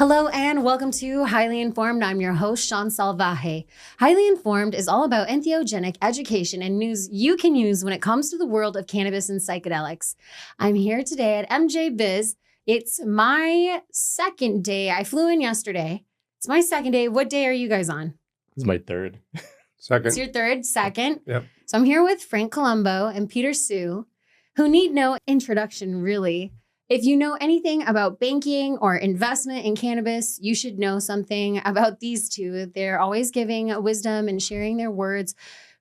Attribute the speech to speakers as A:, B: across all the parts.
A: Hello and welcome to Highly Informed. I'm your host, Shaun Salvaje. Highly Informed is all about entheogenic education and news you can use when it comes to the world of cannabis and psychedelics. I'm here today at MJ Biz. It's my second day. I flew in yesterday. It's my second day. What day are you guys on?
B: This is my third.
C: Second.
A: It's your third, second.
C: Yep.
A: So I'm here with Frank Colombo and Peter Sue, who need no introduction, really. If you know anything about banking or investment in cannabis, you should know something about these two. They're always giving wisdom and sharing their words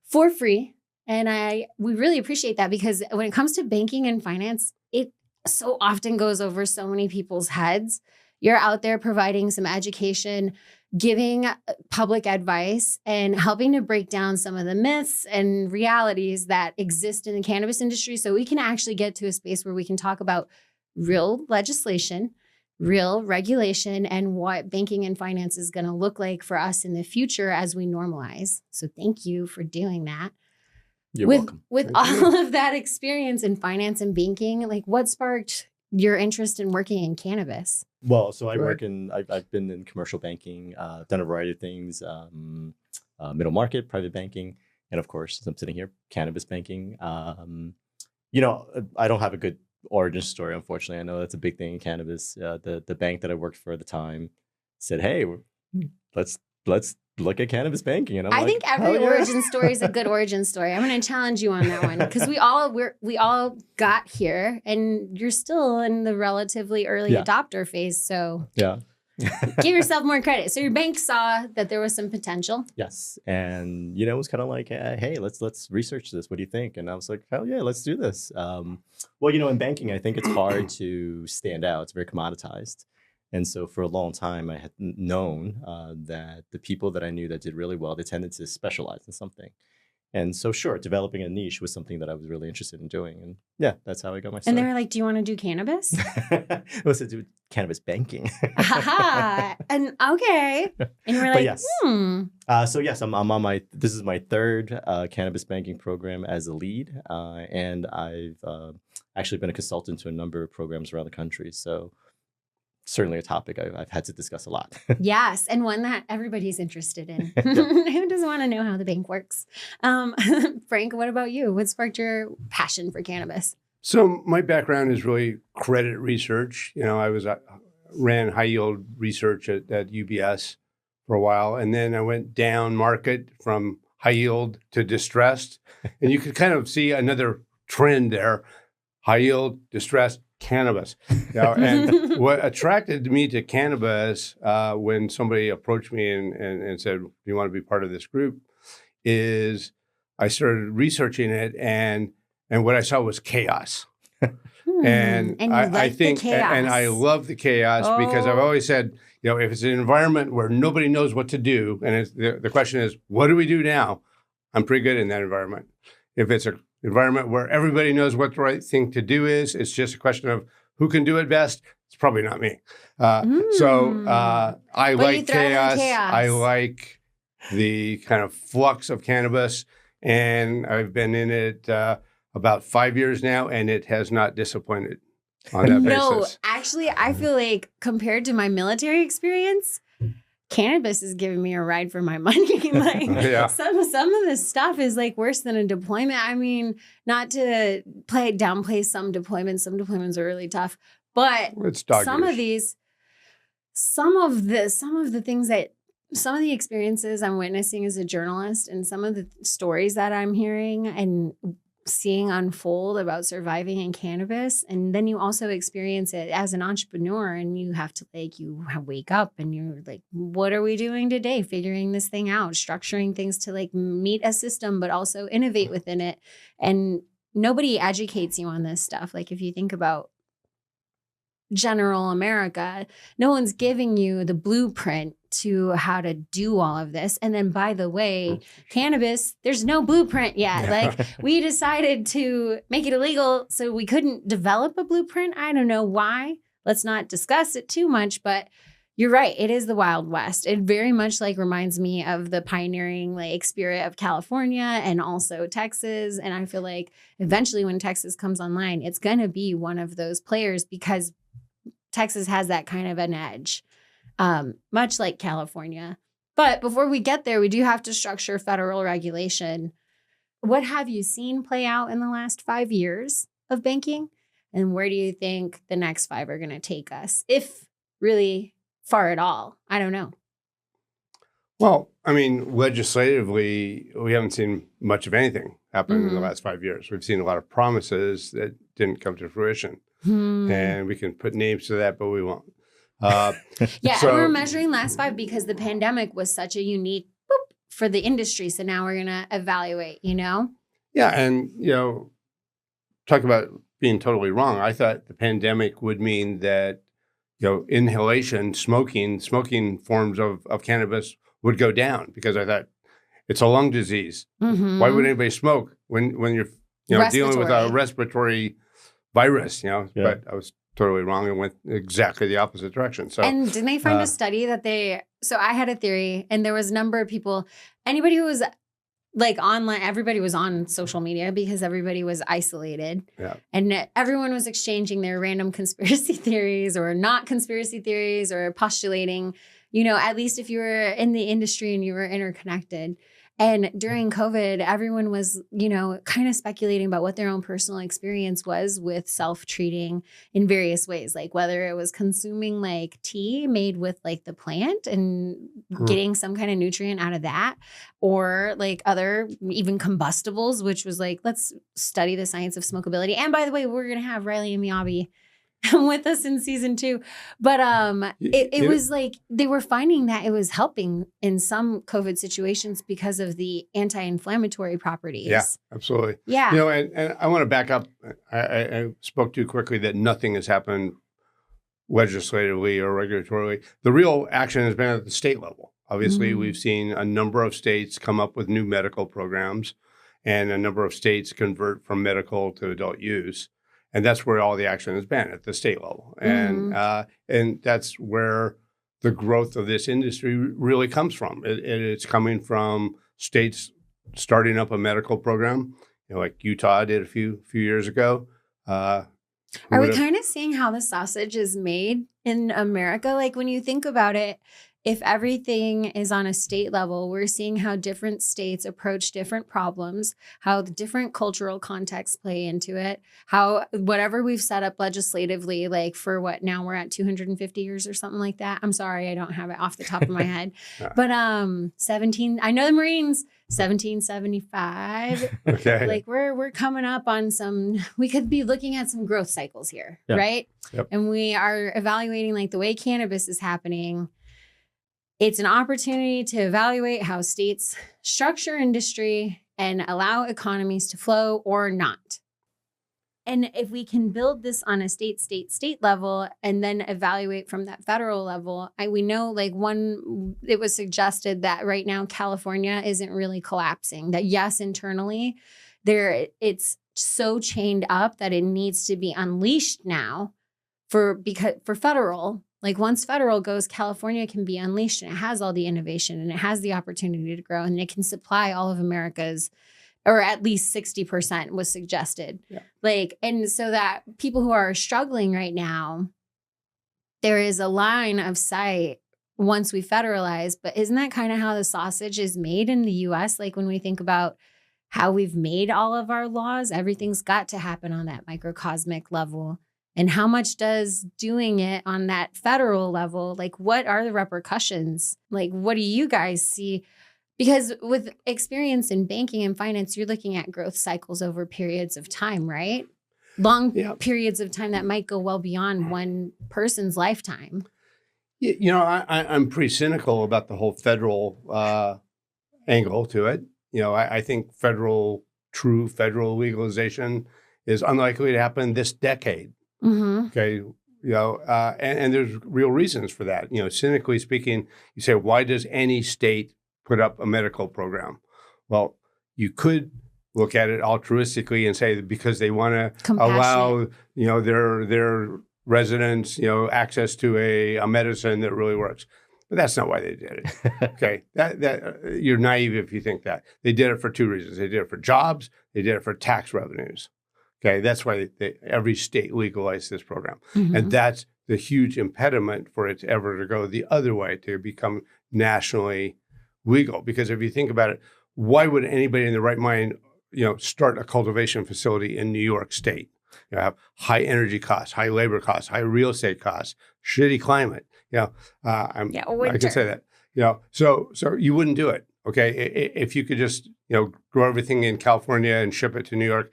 A: for free. And we really appreciate that because when it comes to banking and finance, it so often goes over so many people's heads. You're out there providing some education, giving public advice, and helping to break down some of the myths and realities that exist in the cannabis industry so we can actually get to a space where we can talk about real legislation, real regulation, and what banking and finance is going to look like for us in the future as we normalize. So thank you for doing that.
B: You're welcome.
A: With all of that experience in finance and banking, like what sparked your interest in working in cannabis?
B: Well, so I've been in commercial banking, done a variety of things, middle market, private banking, and of course, I'm sitting here, cannabis banking. I don't have a good origin story, unfortunately. I know that's a big thing in cannabis. The bank that I worked for at the time said, "Hey, let's look at cannabis banking." And
A: I think every origin story is a good origin story. I'm going to challenge you on that one because we all got here, and you're still in the relatively early adopter phase. So give yourself more credit. So your bank saw that there was some potential.
B: Yes, and it was kind of like, hey, let's research this. What do you think? And I was like, hell yeah, let's do this. In banking, I think it's hard to stand out. It's very commoditized. And so for a long time, I had known that the people that I knew that did really well, they tended to specialize in something. And so, sure, developing a niche was something that I was really interested in doing. And yeah, that's how I got my start.
A: And they were like, do you want to do cannabis?
B: It was to do with cannabis banking.
A: And okay. And you were like,
B: yes. So yes, I'm on this is my third cannabis banking program as a lead. And I've actually been a consultant to a number of programs around the country. So certainly a topic I've had to discuss a lot.
A: Yes, and one that everybody's interested in. Who doesn't want to know how the bank works? Frank, what about you? What sparked your passion for cannabis?
C: So my background is really credit research. I ran high yield research at UBS for a while, and then I went down market from high yield to distressed, and you could kind of see another trend there: high yield, distressed, cannabis. And what attracted me to cannabis when somebody approached me and said, "Do you want to be part of this group?" is I started researching it, and what I saw was chaos. And I think, and I love the chaos because I've always said, if it's an environment where nobody knows what to do, and the question is, what do we do now? I'm pretty good in that environment. If it's an environment where everybody knows what the right thing to do is, it's just a question of who can do it best. It's probably not me. So I like chaos. I like the kind of flux of cannabis, and I've been in it about 5 years now, and it has not disappointed on that basis.
A: No, actually, I feel like compared to my military experience, cannabis is giving me a ride for my money. Like some of this stuff is like worse than a deployment. I mean, not to downplay some deployments. Some deployments are really tough, but some of the experiences I'm witnessing as a journalist and some of the stories that I'm hearing and seeing unfold about surviving in cannabis, and then you also experience it as an entrepreneur, and you have to wake up and you're like, what are we doing today? Figuring this thing out, structuring things to like meet a system, but also innovate within it. And nobody educates you on this stuff. Like if you think about general America, no one's giving you the blueprint to how to do all of this. And then, by the way, cannabis, there's no blueprint yet. Like we decided to make it illegal, so we couldn't develop a blueprint. I don't know why. Let's not discuss it too much, but you're right. It is the Wild West. It very much reminds me of the pioneering spirit of California and also Texas. And I feel like eventually when Texas comes online, it's going to be one of those players because Texas has that kind of an edge. much like California. But before we get there, we do have to structure federal regulation. What have you seen play out in the last 5 years of banking? And where do you think the next 5 are going to take us, if really far at all? I don't know.
C: Well, I mean, legislatively, we haven't seen much of anything happen in the last 5 years. We've seen a lot of promises that didn't come to fruition. And we can put names to that, but we won't.
A: Yeah,
C: so,
A: and we're measuring last 5 because the pandemic was such a unique for the industry. So now we're going to evaluate,
C: Yeah, and, talk about being totally wrong. I thought the pandemic would mean that, inhalation, smoking forms of cannabis would go down, because I thought it's a lung disease. Why would anybody smoke when you're dealing with a respiratory virus? But I was totally wrong and went exactly the opposite direction. So,
A: and didn't they find a study that so I had a theory, and there was a number of people, anybody who was like online, everybody was on social media because everybody was isolated.
C: Yeah.
A: And everyone was exchanging their random conspiracy theories or not conspiracy theories, or postulating, at least if you were in the industry and you were interconnected. And during COVID, everyone was, kind of speculating about what their own personal experience was with self-treating in various ways, like whether it was consuming like tea made with like the plant and getting some kind of nutrient out of that, or like other even combustibles, which was like, let's study the science of smokability. And by the way, we're going to have Riley and Miyabi with us in season 2. But it was like they were finding that it was helping in some COVID situations because of the anti-inflammatory properties.
C: Yeah, absolutely.
A: Yeah.
C: And I want to back up. I spoke too quickly that nothing has happened legislatively or regulatorily. The real action has been at the state level. Obviously, we've seen a number of states come up with new medical programs, and a number of states convert from medical to adult use. And that's where all the action has been, at the state level. And that's where the growth of this industry really comes from. It's coming from states starting up a medical program, like Utah did a few years ago.
A: Are we kind of seeing how the sausage is made in America? Like when you think about it, if everything is on a state level, we're seeing how different states approach different problems, how the different cultural contexts play into it, how whatever we've set up legislatively, like for what now we're at 250 years or something like that. I'm sorry, I don't have it off the top of my head. But I know the Marines, 1775.
C: Okay.
A: Like we're coming up on we could be looking at some growth cycles here, right?
C: Yep.
A: And we are evaluating like the way cannabis is happening. It's an opportunity to evaluate how states structure industry and allow economies to flow or not. And if we can build this on a state level and then evaluate from that federal level, we know it was suggested that right now California isn't really collapsing, that yes, internally it's so chained up that it needs to be unleashed now for federal. Like once federal goes, California can be unleashed, and it has all the innovation and it has the opportunity to grow, and it can supply all of America's, or at least 60% was suggested. Yeah. And so that people who are struggling right now, there is a line of sight once we federalize, but isn't that kind of how the sausage is made in the US? Like when we think about how we've made all of our laws, everything's got to happen on that microcosmic level. And how much does doing it on that federal level, like what are the repercussions? Like, what do you guys see? Because with experience in banking and finance, you're looking at growth cycles over periods of time, right? Long periods of time that might go well beyond one person's lifetime.
C: I'm pretty cynical about the whole federal angle to it. I think true federal legalization is unlikely to happen this decade. Okay. And there's real reasons for that. Cynically speaking, you say, why does any state put up a medical program? Well, you could look at it altruistically and say because they want to allow, their residents, access to a medicine that really works. But that's not why they did it. Okay. that you're naive if you think that. They did it for 2 reasons. They did it for jobs. They did it for tax revenues. Okay, that's why every state legalized this program.
A: Mhm.
C: And that's the huge impediment for it to ever to go the other way, to become nationally legal. Because if you think about it, why would anybody in the right mind, start a cultivation facility in New York State? You have high energy costs, high labor costs, high real estate costs, shitty climate. I
A: winter.
C: can say that. So you wouldn't do it. Okay, if you could just grow everything in California and ship it to New York,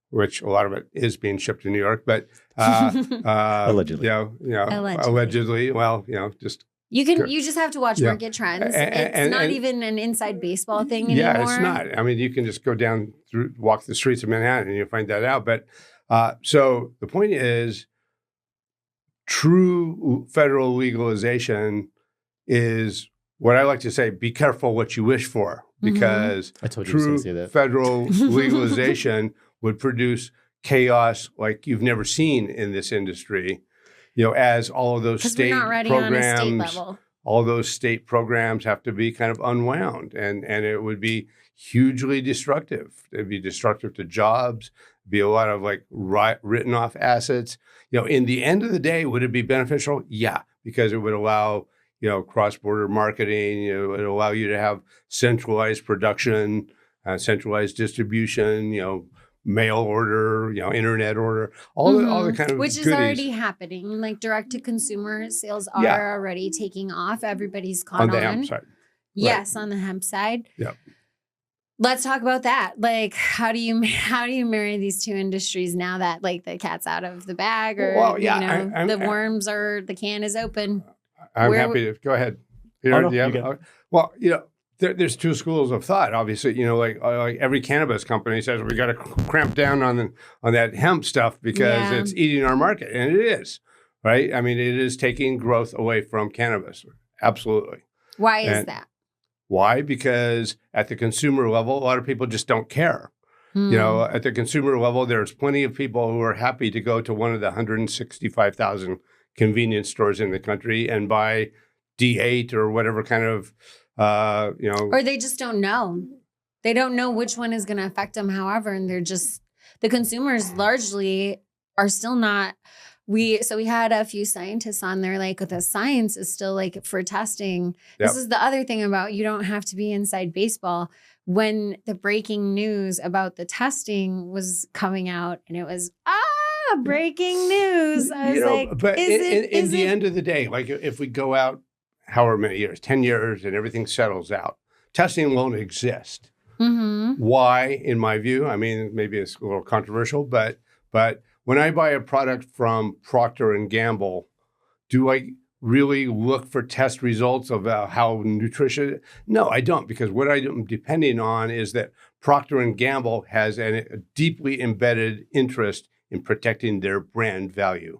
C: which a lot of it is being shipped to New York, but
B: Allegedly.
C: Allegedly. Well, just
A: you just have to watch market trends. It's not even an inside baseball thing anymore.
C: Yeah, it's not. I mean, you can just go walk the streets of Manhattan and you'll find that out. But so the point is, true federal legalization is what I like to say, be careful what you wish for, because
B: I told you to
C: true
B: say that.
C: federal legalization would produce chaos like you've never seen in this industry. As all of those state
A: we're not ready
C: programs,
A: on a state level.
C: all those state programs have to be kind of unwound, and it would be hugely destructive. It'd be destructive to jobs, be a lot of written off assets. In the end of the day, would it be beneficial? Yeah, because it would allow, cross-border marketing. It would allow you to have centralized production, centralized distribution, mail order, internet order, all the kind of
A: which is
C: goodies.
A: already happening. Like direct to consumer sales are already taking off. Everybody's caught
C: on the hemp side.
A: Yes, on the hemp side.
C: Yeah.
A: Let's talk about that. Like, how do you marry these two industries now that the cat's out of the bag, or the worms are the can is open?
C: I'm happy to go ahead. Well, there's two schools of thought. Obviously, like every cannabis company says we got to cramp down on that hemp stuff because it's eating our market, and it is, right? I mean, it is taking growth away from cannabis. Absolutely.
A: Why is that?
C: Why? Because at the consumer level, a lot of people just don't care. At the consumer level, there's plenty of people who are happy to go to one of the 165,000 convenience stores in the country and buy D8 or whatever kind of,
A: Or they just don't know. They don't know which one is going to affect them, however, and the consumers largely are still not. We had a few scientists on there, the science is still for testing.
C: Yep.
A: This is the other thing about you don't have to be inside baseball. When the breaking news about the testing was coming out and it was, breaking news. I was
C: but in the end of the day, if we go out however many years, 10 years, and everything settles out, testing won't exist.
A: Mm-hmm.
C: Why, in my view? I mean, maybe it's a little controversial, but when I buy a product from Procter & Gamble, do I really look for test results of how nutritious? No, I don't, because what I'm depending on is that Procter & Gamble has a deeply embedded interest in protecting their brand value.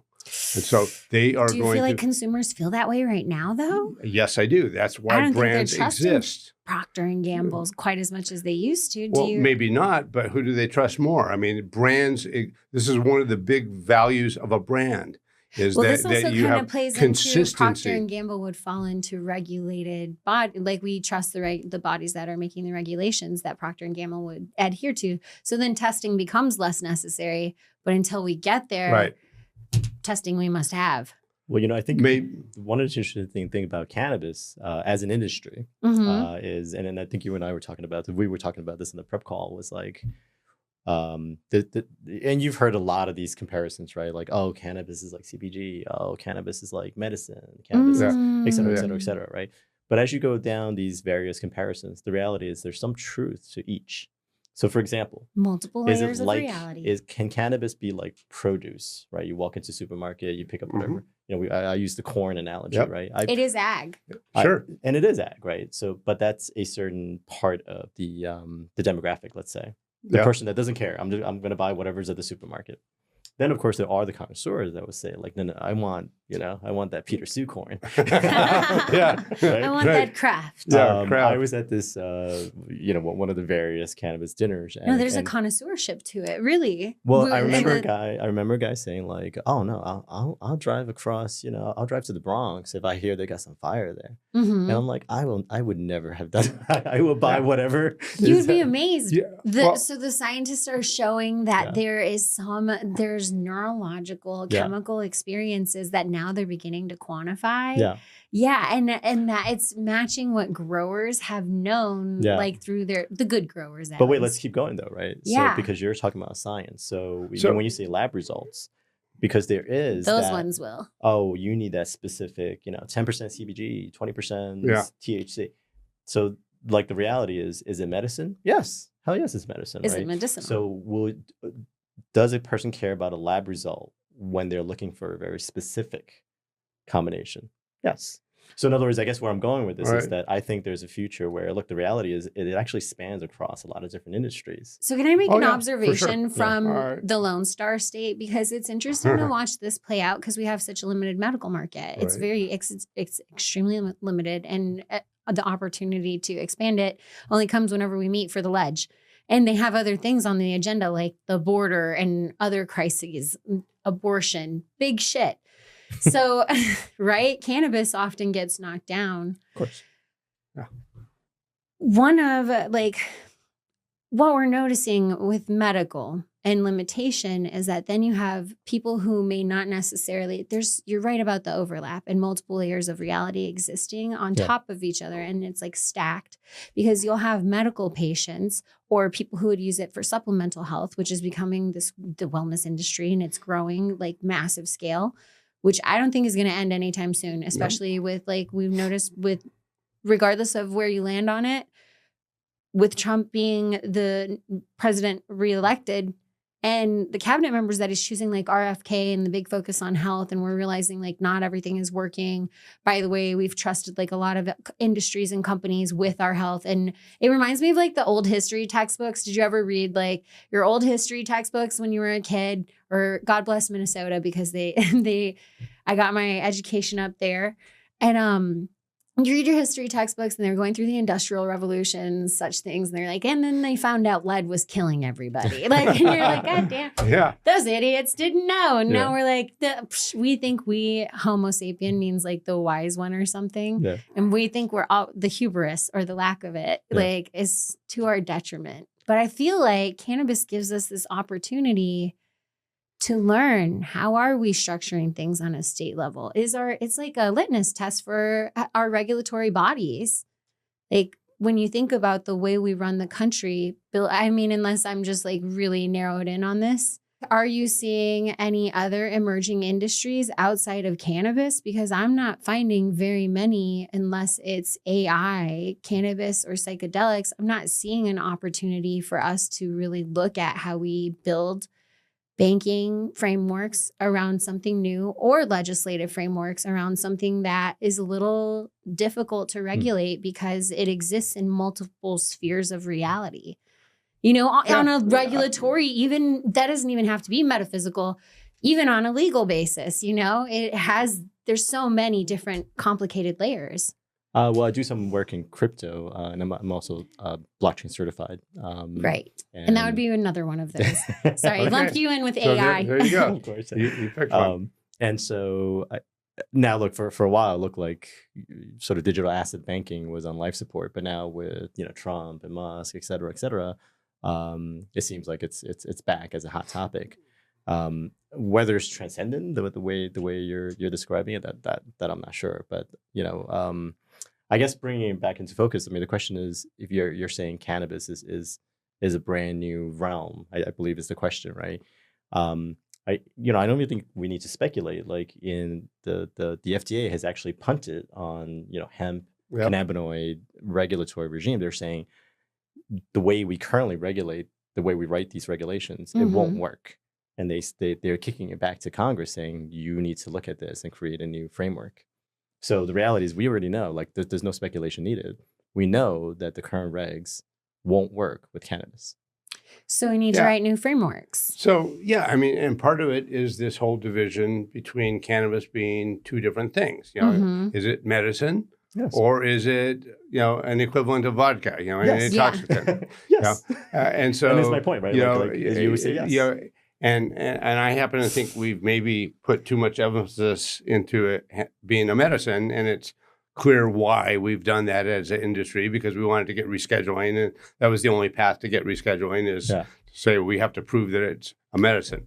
C: And so they are going to...
A: Do you feel like consumers feel that way right now, though?
C: Yes, I do. That's why brands exist.
A: Procter & Gamble's quite as much as they used to.
C: Maybe not, but who do they trust more? I mean, brands, this is one of the big values of a brand, is
A: this also
C: that you
A: kind
C: have
A: of plays
C: consistency.
A: Into Procter & Gamble would fall into regulated body, we trust the bodies that are making the regulations that Procter & Gamble would adhere to. So then testing becomes less necessary, but until we get there,
C: right.
A: Testing we must have.
B: Well, I think one interesting thing about cannabis as an industry is, and I think you and I were talking about, we were talking about this in the prep call, was and you've heard a lot of these comparisons, right? Like, oh, cannabis is like CBG. Oh, cannabis is like medicine. Cannabis, et cetera, et cetera, et cetera, right? But as you go down these various comparisons, the reality is there's some truth to each. So, for example,
A: multiple layers of reality.
B: Can cannabis be like produce, right? You walk into a supermarket, you pick up whatever. I use the corn analogy, right?
A: It is ag.
C: Sure.
B: And it is ag, right? So, but that's a certain part of the demographic, let's say. The person that doesn't care. I'm going to buy whatever's at the supermarket. Then, of course, there are the connoisseurs that would say, like, no, I want that Peter Sue corn.
C: Yeah.
A: I want that craft.
C: Yeah, craft.
B: I was at this, one of the various cannabis dinners.
A: No, there's a connoisseurship to it, really.
B: Well, I remember a guy saying like, "Oh no, I'll drive across. I'll drive to the Bronx if I hear they got some fire there."
A: Mm-hmm.
B: And I'm like, I would never have done that. I will buy whatever.
A: You'd be amazed.
C: Yeah.
A: So the scientists are showing that there's neurological chemical experiences that now they're beginning to quantify.
B: Yeah.
A: Yeah. And that it's matching what growers have known, like through the good growers.
B: But wait, let's keep going though, right?
A: Yeah.
B: So because you're talking about science. So when you say lab results, because there is
A: those ones will.
B: Oh, you need that specific, 10% CBG, 20% THC. So like the reality is it medicine? Yes. Hell yes, it's medicine.
A: Is
B: right?
A: it medicinal?
B: So does a person care about a lab result when they're looking for a very specific combination? Yes. So in other words, I guess where I'm going with this is that I think there's a future where, look, the reality is it actually spans across a lot of different industries.
A: So can I make an observation from the Lone Star State? Because it's interesting to watch this play out because we have such a limited medical market. It's it's extremely limited, and the opportunity to expand it only comes whenever we meet for the ledge. And they have other things on the agenda like the border and other crises, abortion, big shit. So, right? Cannabis often gets knocked down.
B: Of course. Yeah.
A: One of what we're noticing with medical and limitation is that then you have people who may not necessarily, you're right about the overlap and multiple layers of reality existing on top of each other. And it's like stacked because you'll have medical patients or people who would use it for supplemental health, which is becoming the wellness industry, and it's growing like massive scale, which I don't think is going to end anytime soon, especially with like we've noticed with regardless of where you land on it, with Trump being the president reelected and the cabinet members that he's choosing like RFK and the big focus on health. And we're realizing like not everything is working. By the way, we've trusted like a lot of industries and companies with our health. And it reminds me of like the old history textbooks. Did you ever read like your old history textbooks when you were a kid? Or God bless Minnesota because I got my education up there. And you read your history textbooks and they're going through the Industrial Revolution, such things. And they're like, and then they found out lead was killing everybody. Like, and you're like, God damn, those idiots didn't know. And now we're like, we think Homo sapien means like the wise one or something. Yeah. And we think we're all the hubris or the lack of it, like is to our detriment. But I feel like cannabis gives us this opportunity to learn how are we structuring things on a state level. It's like a litmus test for our regulatory bodies. Like when you think about the way we run the country, I mean, unless I'm just like really narrowed in on this, are you seeing any other emerging industries outside of cannabis? Because I'm not finding very many unless it's AI, cannabis, or psychedelics. I'm not seeing an opportunity for us to really look at how we build banking frameworks around something new or legislative frameworks around something that is a little difficult to regulate because it exists in multiple spheres of reality. On a regulatory, even that doesn't even have to be metaphysical, even on a legal basis, there's so many different complicated layers.
B: Well, I do some work in crypto, and I'm also blockchain certified.
A: Right. And that would be another one of those. Sorry, I lumped you in with AI.
C: There you go.
B: Of course.
C: You picked one.
B: And so now, look, for a while, it looked like sort of digital asset banking was on life support. But now with, Trump and Musk, et cetera, it seems like it's back as a hot topic. Whether it's transcendent the way you're describing it, that I'm not sure. But, I guess bringing it back into focus, I mean, the question is, if you're saying cannabis is a brand new realm, I believe is the question, right? I don't even think we need to speculate. Like in the FDA has actually punted on, hemp, cannabinoid regulatory regime. They're saying the way we currently regulate, the way we write these regulations, it won't work. And they're kicking it back to Congress saying, you need to look at this and create a new framework. So the reality is we already know, like there's no speculation needed. We know that the current regs won't work with cannabis.
A: So we need to write new frameworks.
C: So, yeah, I mean, and part of it is this whole division between cannabis being two different things. You know, is it medicine?
B: Yes.
C: Or is it, an equivalent of vodka, an intoxicant?
B: Yes.
C: And so,
B: and that's my point, right? As you would say yes.
C: And I happen to think we've maybe put too much emphasis into it being a medicine, and it's clear why we've done that as an industry, because we wanted to get rescheduling, and that was the only path to get rescheduling is to say we have to prove that it's a medicine.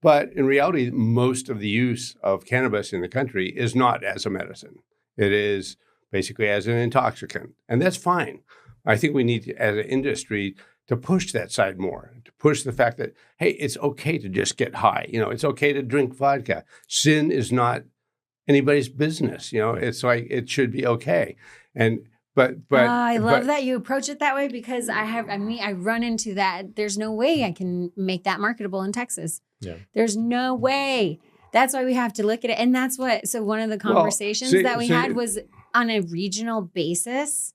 C: But in reality, most of the use of cannabis in the country is not as a medicine. It is basically as an intoxicant, and that's fine. I think we need to, as an industry, to push that side more, to push the fact that, hey, it's okay to just get high. It's okay to drink vodka. Sin is not anybody's business. It's like it should be okay. But
A: I love that you approach it that way, because I run into that. There's no way I can make that marketable in Texas. Yeah. There's no way. That's why we have to look at it. And that's so one of the conversations that we had was on a regional basis.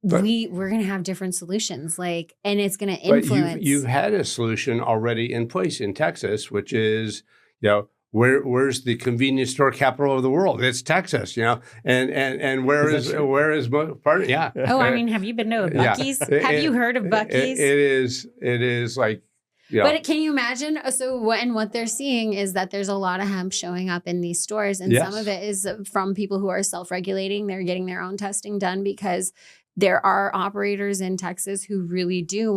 A: We're going to have different solutions, and it's going to influence.
C: But you've had a solution already in place in Texas, which is, where's the convenience store capital of the world? It's Texas, and where is part? Yeah.
A: Oh, I mean, have you been to a Buc-ee's? Have you heard of Buc-ee's?
C: It is like.
A: Yeah. But can you imagine? So what they're seeing is that there's a lot of hemp showing up in these stores, and some of it is from people who are self-regulating. They're getting their own testing done because there are operators in Texas who really do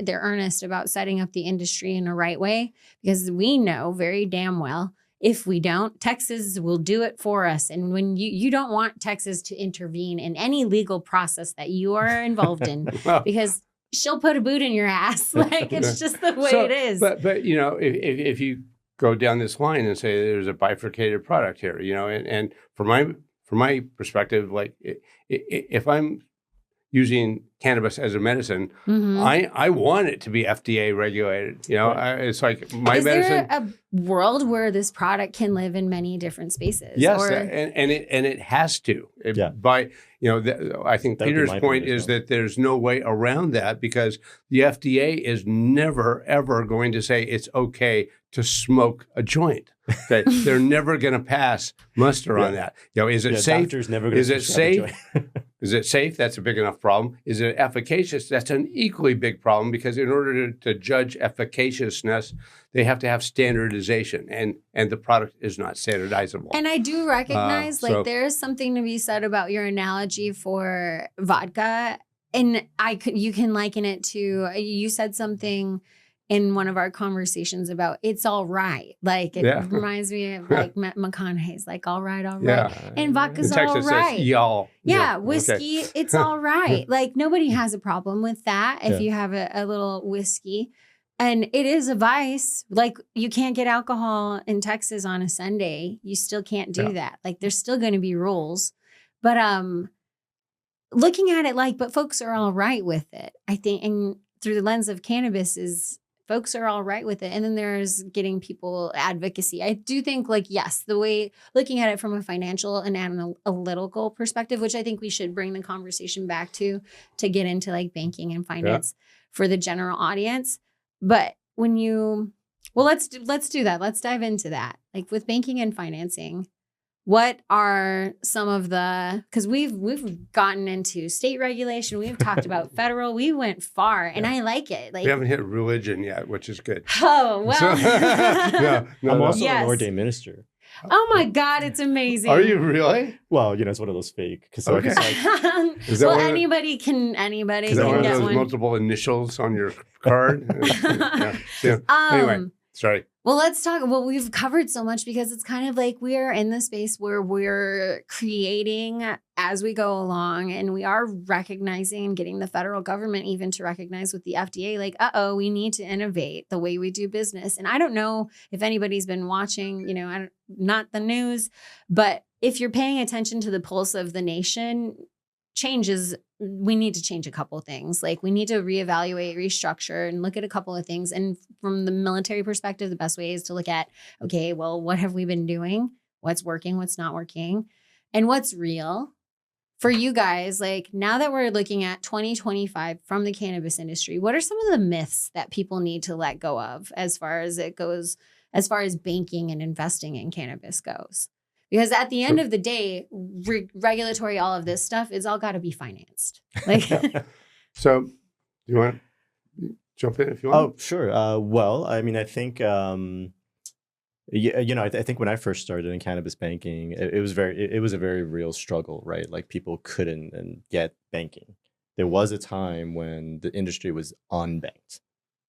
A: they're earnest about setting up the industry in a right way, because we know very damn well, if we don't, Texas will do it for us. And when you don't want Texas to intervene in any legal process that you are involved in, because she'll put a boot in your ass. It's just the way it is.
C: But if you go down this line and say there's a bifurcated product here, and from my perspective, if I'm using cannabis as a medicine, I want it to be FDA regulated. It's like my medicine.
A: Is there a world where this product can live in many different spaces?
C: Yes, and it has to. I think Peter's point is that there's no way around that, because the FDA is never ever going to say it's okay to smoke a joint. Okay? They're never going to pass muster on that. Is it safe? Is it safe? Is it safe? That's a big enough problem. Is it efficacious? That's an equally big problem, because in order to judge efficaciousness, they have to have standardization, and the product is not standardizable.
A: And I do recognize there is something to be said about your analogy for vodka, and you can liken it to, you said something in one of our conversations about it's all right. It reminds me of McConaughey's all right, all right. Yeah. And vodka's
C: in Texas,
A: all right.
C: Y'all.
A: Yeah, whiskey, okay. It's all right. Nobody has a problem with that if you have a little whiskey. And it is a vice. You can't get alcohol in Texas on a Sunday. You still can't do that. There's still going to be rules. But looking at it but folks are all right with it, I think. And through the lens of cannabis is folks are all right with it. And then there's getting people advocacy. I do think yes, the way looking at it from a financial and analytical perspective, which I think we should bring the conversation back to get into banking and finance for the general audience. But when let's do that. Let's dive into that. With banking and financing, what are some of because we've gotten into state regulation, we've talked about federal, we went far, and I like it.
C: We haven't hit religion yet, which is good.
A: Oh, well.
B: I'm also an ordained minister.
A: Oh my God, it's amazing.
C: Are you really?
B: Well, it's one of those fake.
C: Okay.
A: Anybody can get
C: one. Those
A: one.
C: Multiple initials on your card? Anyway, sorry.
A: Well, let's talk. Well, we've covered so much because it's kind of we're in the space where we're creating as we go along, and we are recognizing and getting the federal government even to recognize with the FDA, we need to innovate the way we do business. And I don't know if anybody's been watching, not the news, but if you're paying attention to the pulse of the nation, we need to change a couple of things. We need to reevaluate, restructure, and look at a couple of things. And from the military perspective, the best way is to look at, okay, well, what have we been doing? What's working? What's not working? And what's real for you guys, like now that we're looking at 2025 from the cannabis industry, what are some of the myths that people need to let go of as far as it goes, as far as banking and investing in cannabis goes? Because at the end of the day, regulatory, all of this stuff, it's all got to be financed. Like,
C: So you want to jump in if you want?
B: Oh, sure. Well, I mean, I think, I think when I first started in cannabis banking, it was a very real struggle, right? Like people couldn't get banking. There was a time when the industry was unbanked,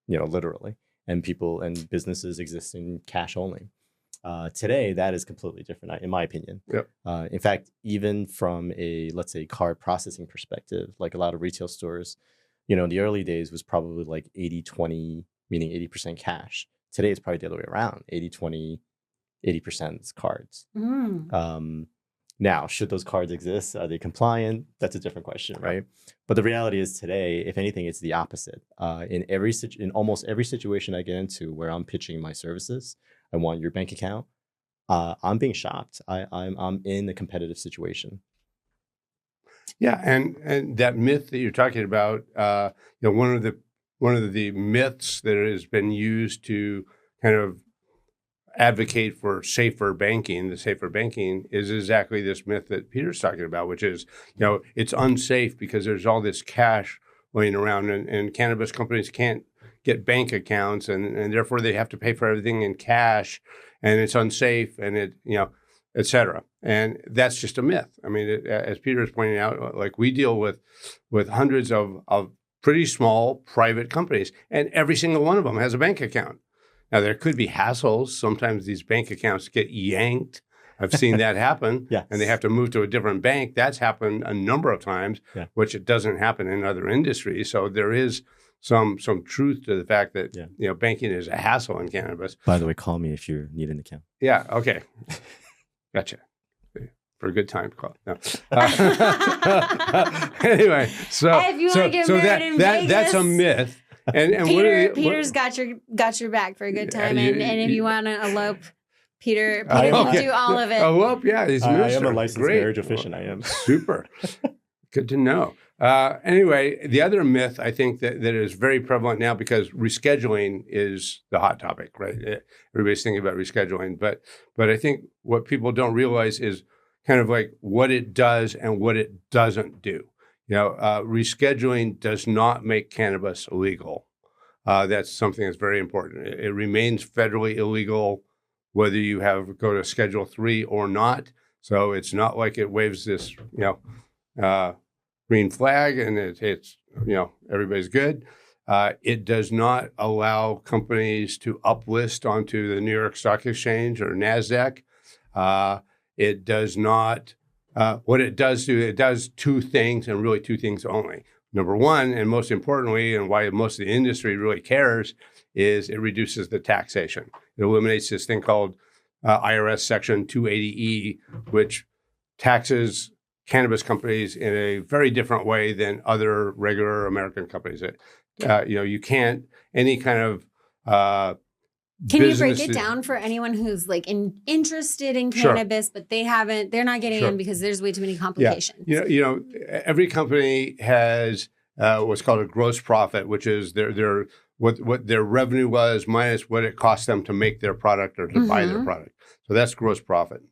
B: literally, and people and businesses existing cash only. Today, that is completely different, in my opinion.
C: Yep.
B: In fact, even from a, let's say, card processing perspective, like a lot of retail stores, in the early days was probably like 80-20, meaning 80% cash. Today, it's probably the other way around, 80-20, 80% is cards. Now, should those cards exist? Are they compliant? That's a different question, right? But the reality is today, if anything, it's the opposite. In almost every situation I get into where I'm pitching my services, I want your bank account. I'm being shopped. I'm in a competitive situation.
C: Yeah, and that myth that you're talking about, one of the myths that has been used to kind of advocate for safer banking, the safer banking is exactly this myth that Peter's talking about, which is, it's unsafe because there's all this cash laying around, and cannabis companies can't get bank accounts, and therefore they have to pay for everything in cash, and it's unsafe, and et cetera. And that's just a myth. I mean, as Peter is pointing out, like we deal with hundreds of pretty small private companies, and every single one of them has a bank account. Now, there could be hassles. Sometimes these bank accounts get yanked. I've seen that happen.
B: Yes.
C: And they have to move to a different bank. That's happened a number of times,
B: yeah.
C: which it doesn't happen in other industries. So there is some truth to the fact that banking is a hassle in cannabis.
B: By the way, call me if you need an account.
C: Yeah. Okay. Gotcha. For a good time to call. No. Anyway, so
A: if you want to get married in Vegas,
C: that's a myth. And
A: Peter's got your back for a good time, and if you want to elope, Peter can do all of it.
C: Elope, yeah, he's
B: I am a licensed marriage officiant. I am
C: super. Good to know. Anyway, the other myth I think that is very prevalent now, because rescheduling is the hot topic, right? Everybody's thinking about rescheduling, but I think what people don't realize is kind of like what it does and what it doesn't do. Rescheduling does not make cannabis illegal. That's something that's very important. It remains federally illegal whether you go to Schedule 3 or not. So it's not like it waves this, green flag and it's everybody's good. It does not allow companies to uplist onto the New York Stock Exchange or NASDAQ. It does not. What it does do, it does two things, and really two things only. Number one, and most importantly, and why most of the industry really cares, is it reduces the taxation. It eliminates this thing called IRS Section 280E, which taxes cannabis companies in a very different way than other regular American companies. You can't, any kind of
A: Can you break it down for anyone who's like interested in cannabis, but they're not getting in because there's way too many complications?
C: Yeah. Every company has what's called a gross profit, which is what their revenue was minus what it cost them to make their product or to buy their product. So that's gross profit.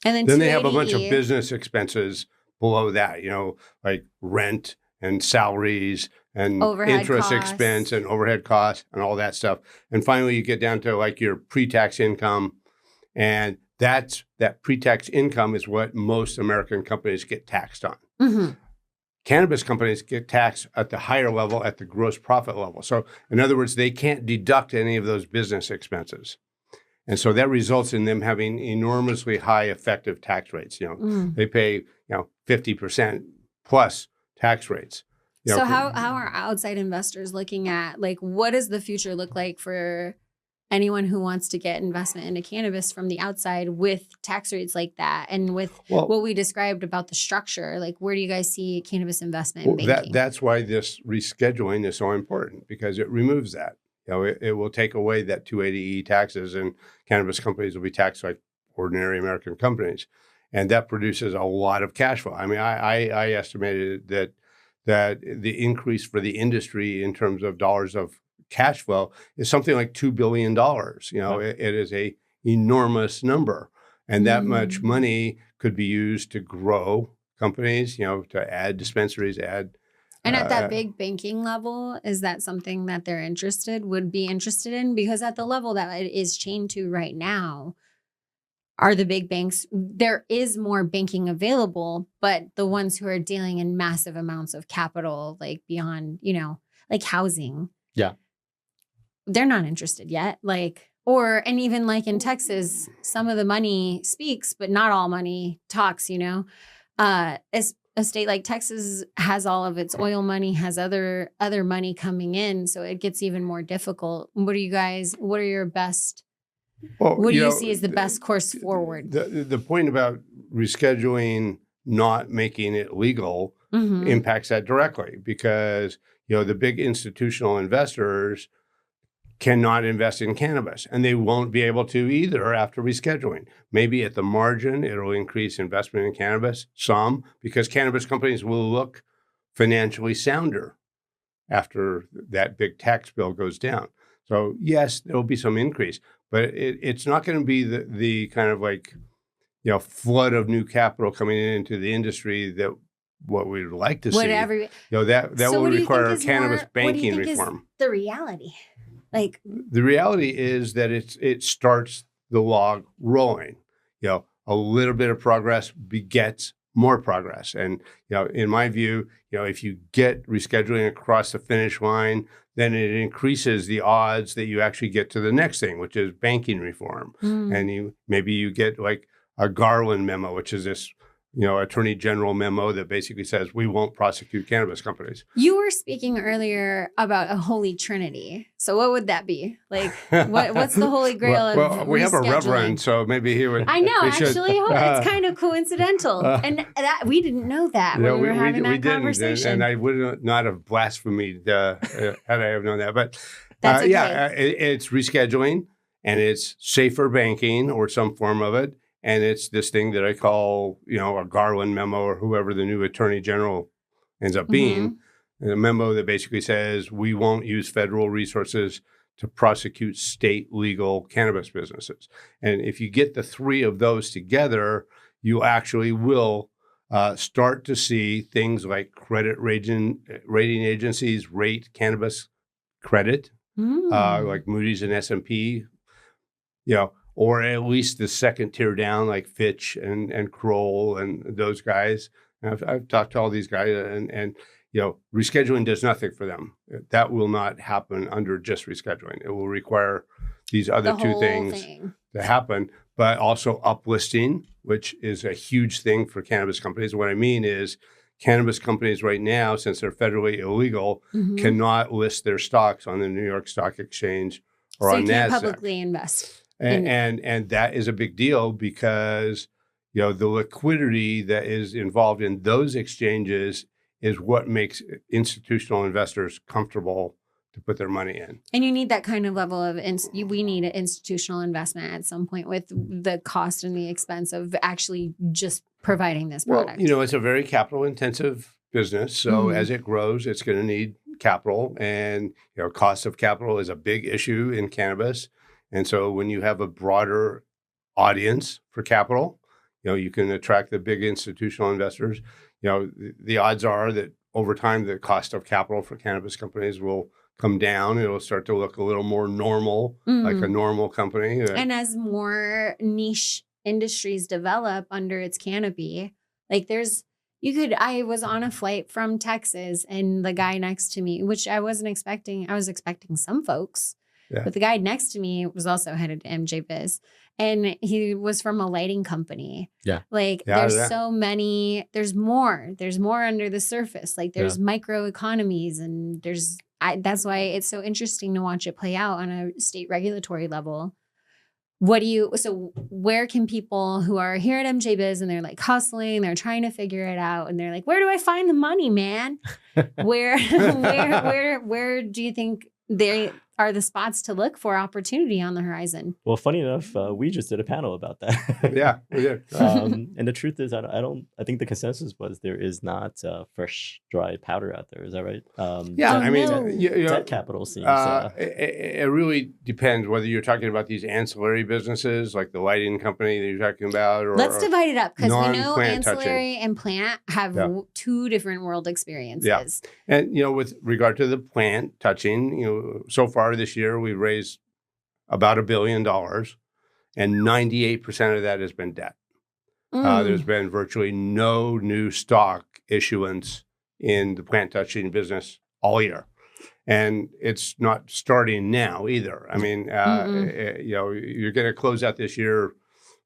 A: And
C: then they have a bunch of business expenses below that, like rent and salaries and
A: overhead
C: interest
A: costs.
C: Expense and overhead costs and all that stuff. And finally, you get down to like your pre-tax income. And that pre-tax income is what most American companies get taxed on.
A: Mm-hmm.
C: Cannabis companies get taxed at the higher level, at the gross profit level. So in other words, they can't deduct any of those business expenses. And so that results in them having enormously high effective tax rates. They pay 50% plus tax rates.
A: So how are outside investors looking at, like, what does the future look like for anyone who wants to get investment into cannabis from the outside with tax rates like that, and with what we described about the structure? Like, where do you guys see cannabis investment in banking?
C: That's why this rescheduling is so important, because it removes that. It will take away that 280E taxes, and cannabis companies will be taxed like ordinary American companies. and that produces a lot of cash flow. I mean, I estimated that the increase for the industry in terms of dollars of cash flow is something like $2 billion. It is a enormous number, and that much money could be used to grow companies, to add dispensaries,
A: And at that big banking level, is that something that they're would be interested in? Because at the level that it is chained to right now, are the big banks, there is more banking available, but the ones who are dealing in massive amounts of capital, like beyond, like housing.
B: Yeah.
A: They're not interested yet. And even like in Texas, some of the money speaks, but not all money talks, As a state like Texas has all of its oil money, has other money coming in. So it gets even more difficult. What are your best, what do you see as the best course forward?
C: The point about rescheduling, not making it legal, impacts that directly because, the big institutional investors cannot invest in cannabis, and they won't be able to either after rescheduling. Maybe at the margin, it'll increase investment in cannabis, some, because cannabis companies will look financially sounder after that big tax bill goes down. So yes, there'll be some increase, but it's not going to be the kind of flood of new capital coming into the industry that what we'd like to see. That will require cannabis banking reform.
A: The reality.
C: The reality is that it starts the log rolling. A little bit of progress begets more progress. And, in my view, if you get rescheduling across the finish line, then it increases the odds that you actually get to the next thing, which is banking reform. And maybe you get like a Garland memo, which is this attorney general memo that basically says we won't prosecute cannabis companies.
A: You were speaking earlier about a holy trinity. So what would that be? What's the holy grail of
C: Well, we have a reverend, so maybe he would.
A: I know, actually, it's kind of coincidental. And that we didn't know that when we were having that conversation.
C: And I would not have blasphemed had I have known that. But
A: that's okay.
C: It's rescheduling, and it's safer banking or some form of it. And it's this thing that I call, a Garland memo or whoever the new attorney general ends up being, a memo that basically says we won't use federal resources to prosecute state legal cannabis businesses. And if you get the three of those together, you actually will start to see things like credit rating agencies rate cannabis credit, like Moody's and S&P, or at least the second tier down, like Fitch and Kroll and those guys. And I've talked to all these guys, and rescheduling does nothing for them. That will not happen under just rescheduling. It will require these other two things to happen, but also uplisting, which is a huge thing for cannabis companies. What I mean is cannabis companies right now, since they're federally illegal, cannot list their stocks on the New York Stock Exchange or on NASDAQ. So you can't
A: publicly invest.
C: And that is a big deal because, the liquidity that is involved in those exchanges is what makes institutional investors comfortable to put their money in.
A: And you need that kind of level of, we need an institutional investment at some point with the cost and the expense of actually just providing this product.
C: Well, it's a very capital intensive business. So as it grows, it's going to need capital, and, cost of capital is a big issue in cannabis. And so when you have a broader audience for capital, you can attract the big institutional investors. The odds are that over time, the cost of capital for cannabis companies will come down. It'll start to look a little more normal, like a normal company.
A: And as more niche industries develop under its canopy, I was on a flight from Texas, and the guy next to me, which I wasn't expecting, I was expecting some folks. Yeah. But the guy next to me was also headed to MJ Biz, and he was from a lighting company.
B: Yeah.
A: There's so many, there's more under the surface. There's microeconomies, and that's why it's so interesting to watch it play out on a state regulatory level. Where can people who are here at MJ Biz and they're hustling, they're trying to figure it out, and they're where do I find the money, man? Where do you think are the spots to look for opportunity on the horizon.
B: Well, funny enough, we just did a panel about that.
C: Yeah, we did.
B: And the truth is, I think the consensus was there is not fresh, dry powder out there. Is that right?
C: Yeah, I mean,
A: no.
B: Debt capital seems.
C: it really depends whether you're talking about these ancillary businesses like the lighting company that you're talking about, or
A: Let's divide it up because we know
C: non-plant
A: ancillary and plant have
C: Yeah.
A: two different world experiences.
C: Yeah. And with regard to the plant touching, so far this year we've raised about $1 billion, and 98% of that has been debt. There's been virtually no new stock issuance in the plant touching business all year. And it's not starting now either. I mean, you're going to close out this year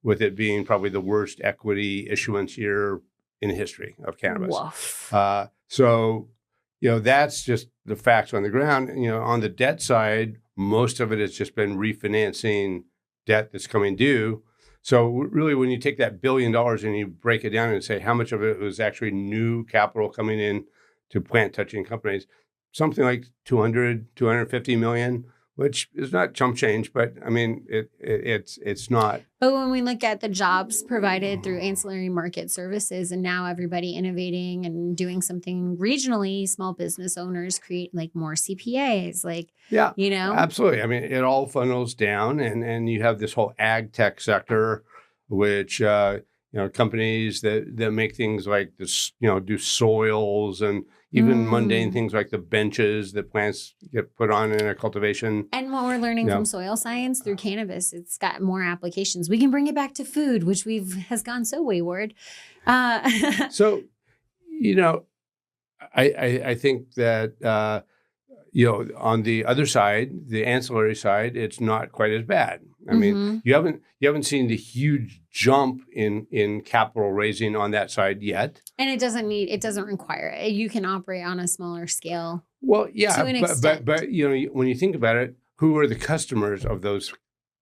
C: with it being probably the worst equity issuance year in the history of cannabis.
A: Woof.
C: So, that's just the facts on the ground. On the debt side, most of it has just been refinancing debt that's coming due. So really, when you take that $1 billion and you break it down and say how much of it was actually new capital coming in to plant touching companies, something like 250 million, which is not chump change, but I mean, it's not.
A: But when we look at the jobs provided through ancillary market services and now everybody innovating and doing something regionally, small business owners create like more CPAs,
C: Yeah,
A: Absolutely.
C: I mean, it all funnels down, and you have this whole ag tech sector, which companies that make things like this, do soils and even mundane things like the benches that plants get put on in a cultivation.
A: And what we're learning from soil science through cannabis, it's got more applications. We can bring it back to food, which has gone so wayward.
C: So, I think that, on the other side, the ancillary side, it's not quite as bad. I mean, you haven't seen the huge jump in capital raising on that side yet.
A: And it doesn't require it. You can operate on a smaller scale.
C: Well, yeah,
A: to an extent.
C: but when you think about it, who are the customers of those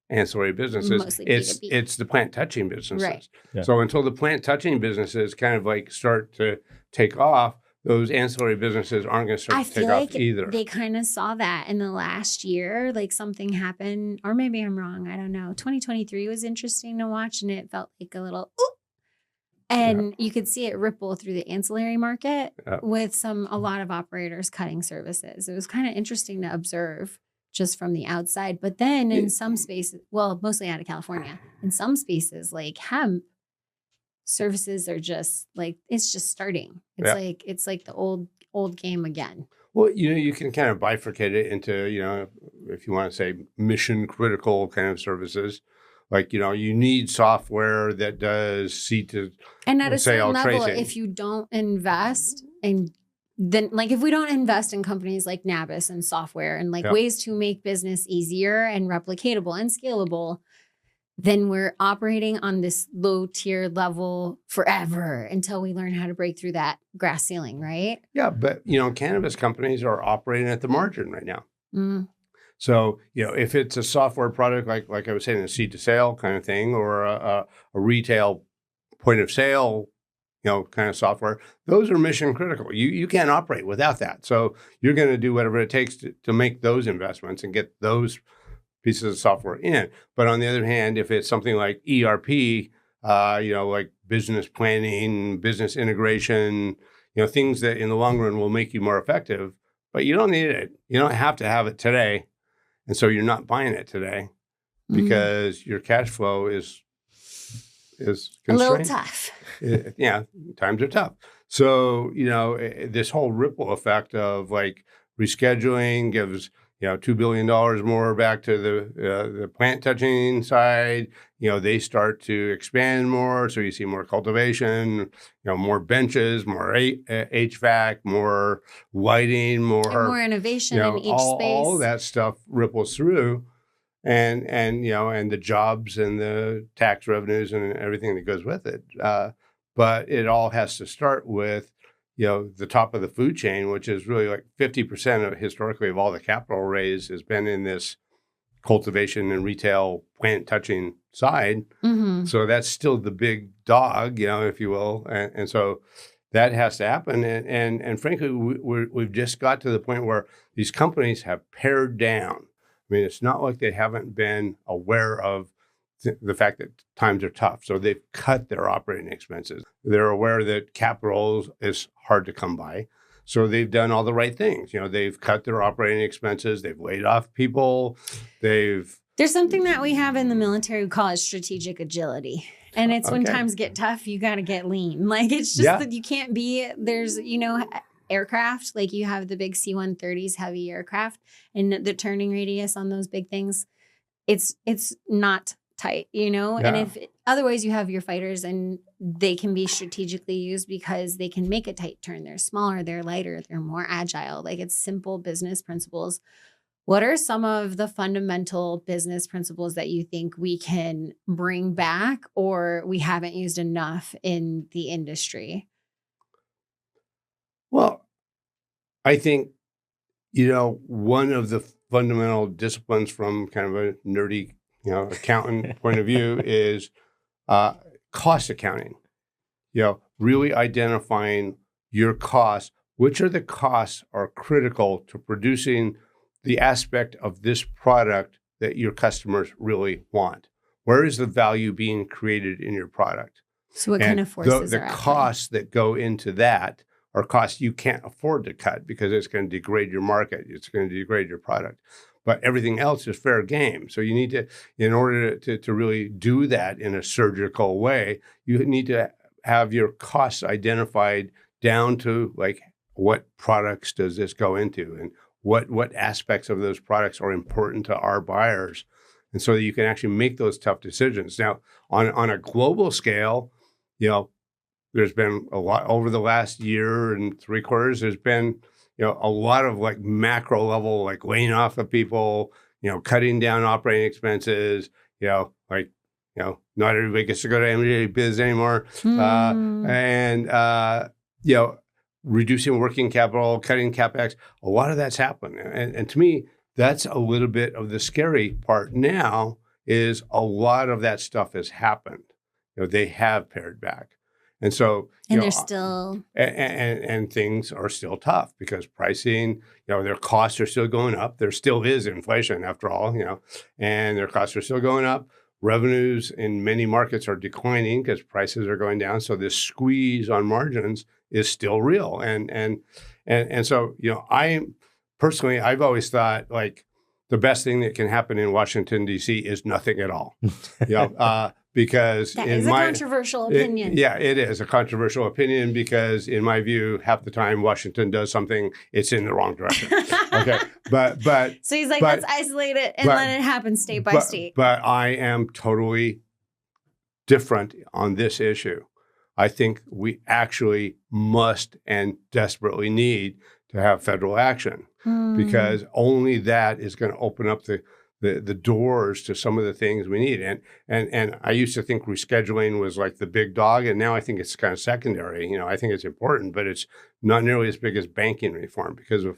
C: ancillary businesses?
A: Mostly B2B.
C: It's the plant touching businesses.
A: Right.
B: Yeah.
C: So until the plant touching businesses kind of like start to take off, those ancillary businesses aren't going to start to take off either.
A: They kind of saw that in the last year, like something happened, or maybe I'm wrong. I don't know. 2023 was interesting to watch, and it felt like a little ooh. And you could see it ripple through the ancillary market with a lot of operators cutting services. It was kind of interesting to observe just from the outside. But then in some spaces, well, mostly out of California, in some spaces like hemp, services are just like, it's just starting. It's like the old game again.
C: Well, you can kind of bifurcate it into, if you want to say mission critical kind of services. Like, you need software that does seed to
A: and at a certain level,
C: tracing.
A: if you don't invest in then like if we don't invest in companies like Cannabis and software and like ways to make business easier and replicatable and scalable, then we're operating on this low tier level forever until we learn how to break through that glass ceiling, right?
C: Yeah, but cannabis companies are operating at the margin right now. So, if it's a software product, like I was saying, a seed to sale kind of thing, or a retail point of sale, kind of software, those are mission critical. You can't operate without that. So you're going to do whatever it takes to make those investments and get those pieces of software in. But on the other hand, if it's something like ERP, like business planning, business integration, things that in the long run will make you more effective, but you don't need it. You don't have to have it today. And so you're not buying it today because your cash flow is constrained.
A: A little tough.
C: Times are tough. So, this whole ripple effect of like rescheduling gives, $2 billion more back to the plant touching side. They start to expand more. So you see more cultivation, more benches, more HVAC, more lighting,
A: more innovation in each space.
C: All that stuff ripples through. And the jobs and the tax revenues and everything that goes with it. But it all has to start with, the top of the food chain, which is really like 50% of historically of all the capital raised has been in this cultivation and retail plant touching side. So that's still the big dog, if you will. And so that has to happen. And frankly, we've just got to the point where these companies have pared down. I mean, it's not like they haven't been aware of the fact that times are tough. So they've cut their operating expenses. They're aware that capital is hard to come by. So they've done all the right things. They've cut their operating expenses. They've laid off people. There's
A: something that we have in the military we call it strategic agility. And it's when times get tough, you got to get lean. Like, it's just that you can't be, there's, aircraft, like you have the big C-130s, heavy aircraft, and the turning radius on those big things, it's not tight, and if otherwise you have your fighters and they can be strategically used because they can make a tight turn. They're smaller, they're lighter, they're more agile. Like, it's simple business principles. What are some of the fundamental business principles that you think we can bring back or we haven't used enough in the industry?
C: Well, I think, one of the fundamental disciplines from kind of a nerdy, accountant point of view is cost accounting. Really identifying your costs. Which are the costs are critical to producing the aspect of this product that your customers really want? Where is the value being created in your product?
A: So what kind of forces
C: the costs that go into that are costs you can't afford to cut because it's going to degrade your market. It's going to degrade your product. But everything else is fair game. So you need to, in order to really do that in a surgical way, you need to have your costs identified down to, like, what products does this go into and what aspects of those products are important to our buyers. And so that you can actually make those tough decisions. Now, on a global scale, there's been a lot over the last year and 3 quarters. There's been, a lot of like macro level, like laying off of people, cutting down operating expenses, not everybody gets to go to MBA biz anymore. Reducing working capital, cutting CapEx, a lot of that's happened. And to me, that's a little bit of the scary part now is a lot of that stuff has happened. They have pared back. And so,
A: and they're still,
C: and things are still tough because pricing, their costs are still going up. There still is inflation after all, and their costs are still going up. Revenues in many markets are declining because prices are going down. So this squeeze on margins is still real. And so, I've always thought like the best thing that can happen in Washington, D.C. is nothing at all. Because
A: that is a controversial opinion.
C: It is a controversial opinion because in my view, half the time Washington does something, it's in the wrong direction. Okay. But
A: so he's like, let's isolate it and let it happen state by state.
C: But I am totally different on this issue. I think we actually must and desperately need to have federal action because only that is going to open up the doors to some of the things we need. And I used to think rescheduling was like the big dog, and now I think it's kind of secondary. I think it's important, but it's not nearly as big as banking reform because of,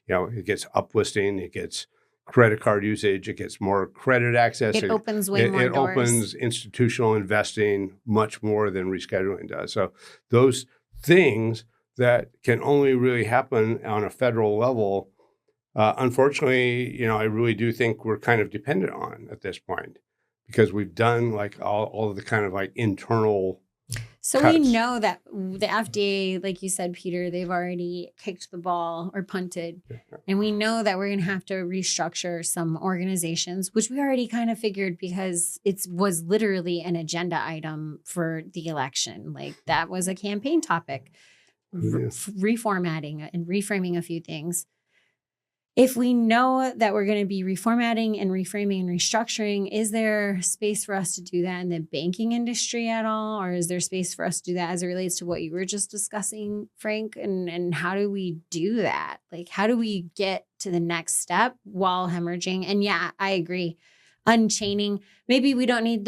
C: it gets uplisting, it gets credit card usage, it gets more credit access.
A: It opens way more doors. It
C: opens institutional investing much more than rescheduling does. So those things that can only really happen on a federal level, unfortunately, I really do think we're kind of dependent on at this point because we've done like all of the kind of like internal
A: So
C: cuts.
A: We know that the FDA, like you said, Peter, they've already kicked the ball or punted. And we know that we're going to have to restructure some organizations, which we already kind of figured because it was literally an agenda item for the election. Like that was a campaign topic, reformatting and reframing a few things. If we know that we're going to be reformatting and reframing and restructuring, is there space for us to do that in the banking industry at all? Or is there space for us to do that as it relates to what you were just discussing, Frank? And how do we do that? Like, how do we get to the next step while hemorrhaging? And yeah, I agree. Unchaining. Maybe we don't need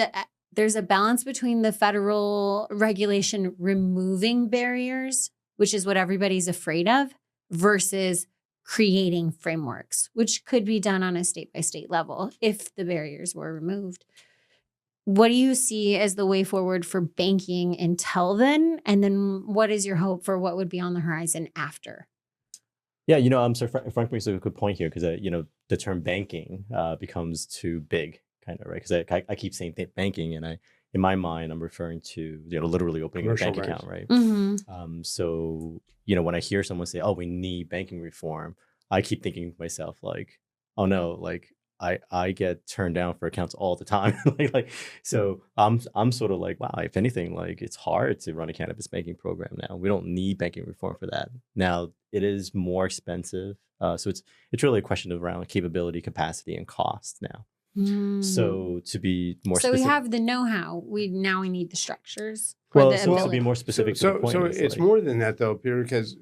A: there's a balance between the federal regulation removing barriers, which is what everybody's afraid of, versus creating frameworks, which could be done on a state-by-state level if the barriers were removed. What do you see as the way forward for banking until then? And then what is your hope for what would be on the horizon after?
B: Yeah, so Frank makes a good point here because, the term banking becomes too big, kind of, right? Because I keep saying banking, and in my mind, I'm referring to literally opening a bank account, right?
A: Mm-hmm.
B: So when I hear someone say, "Oh, we need banking reform," I keep thinking to myself like, "Oh no, like I get turned down for accounts all the time." So I'm sort of like, wow, if anything, like it's hard to run a cannabis banking program now. We don't need banking reform for that. Now it is more expensive. So it's really a question of around capability, capacity, and cost now. So to be more
A: So
B: specific,
A: we have the know-how. We need the structures.
B: Well, so to be more specific
C: so,
B: to the point,
C: so
B: is
C: it's
B: like,
C: more than that though, Peter, because